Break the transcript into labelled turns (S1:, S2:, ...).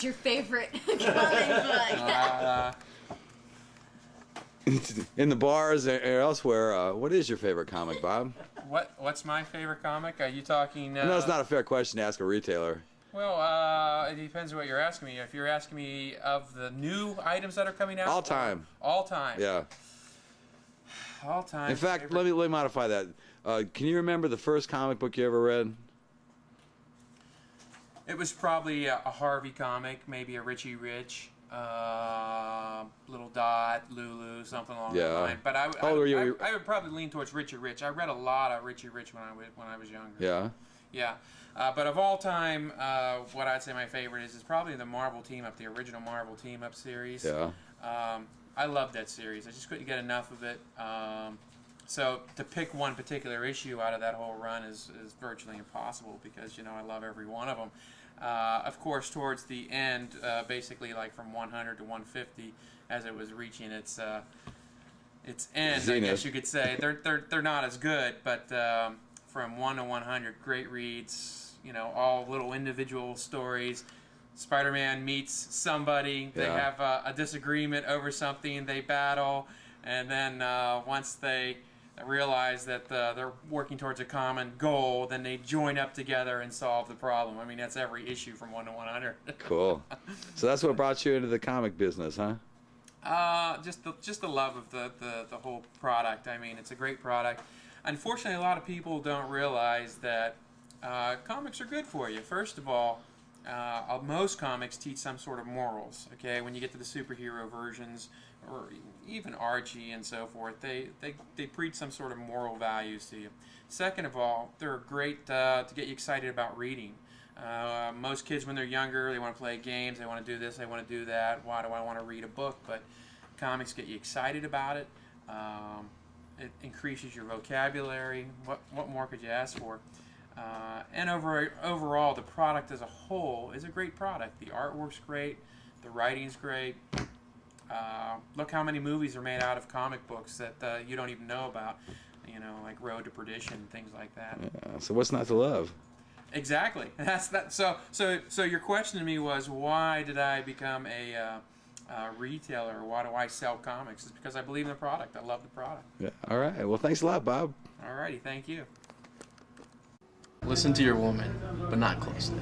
S1: Your favorite comic book?
S2: In the bars or elsewhere, what is your favorite comic, Bob?
S3: What's my favorite comic? Are you talking?
S2: I know it's not a fair question to ask a retailer.
S3: Well, it depends on what you're asking me. If you're asking me of the new items that are coming out,
S2: All time.
S3: all time,
S2: Yeah.
S3: all time.
S2: In fact,
S3: favorite.
S2: let me modify that. Can you remember the first comic book you ever read?
S3: It was probably a Harvey comic, maybe a Richie Rich, Little Dot, Lulu, something along that line. But I would probably lean towards Richie Rich. I read a lot of Richie Rich when I was younger.
S2: Yeah.
S3: Yeah. But of all time, what I'd say my favorite is probably the Marvel Team Up, the original Marvel Team Up series.
S2: Yeah.
S3: I love that series. I just couldn't get enough of it. So to pick one particular issue out of that whole run is virtually impossible because, I love every one of them. Of course, towards the end, basically like from 100 to 150, as it was reaching its end,
S2: Zenith.
S3: I guess you could say, they're not as good, but from 1 to 100, great reads, all little individual stories. Spider-Man meets somebody, they have a disagreement over something, they battle, and then once they realize that they're working towards a common goal, then they join up together and solve the problem. I mean, that's every issue from 1 to 100.
S2: Cool. So that's what brought you into the comic business, huh?
S3: Just the love of the whole product. I mean, it's a great product. Unfortunately, a lot of people don't realize that comics are good for you. First of all, most comics teach some sort of morals. Okay, when you get to the superhero versions, or even Archie and so forth, they preach some sort of moral values to you. Second of all, they're great to get you excited about reading. Most kids, when they're younger, they want to play games, they want to do this, they want to do that. Why do I want to read a book? But comics get you excited about it. It increases your vocabulary. What more could you ask for? And overall, the product as a whole is a great product. The artwork's great, the writing's great. Look how many movies are made out of comic books that you don't even know about, like Road to Perdition, things like that.
S2: Yeah, so what's not to love?
S3: Exactly. That's that. So your question to me was, why did I become a retailer? Why do I sell comics? It's because I believe in the product. I love the product.
S2: Yeah. All right. Well, thanks a lot, Bob.
S3: All righty. Thank you.
S4: Listen to your woman, but not closely.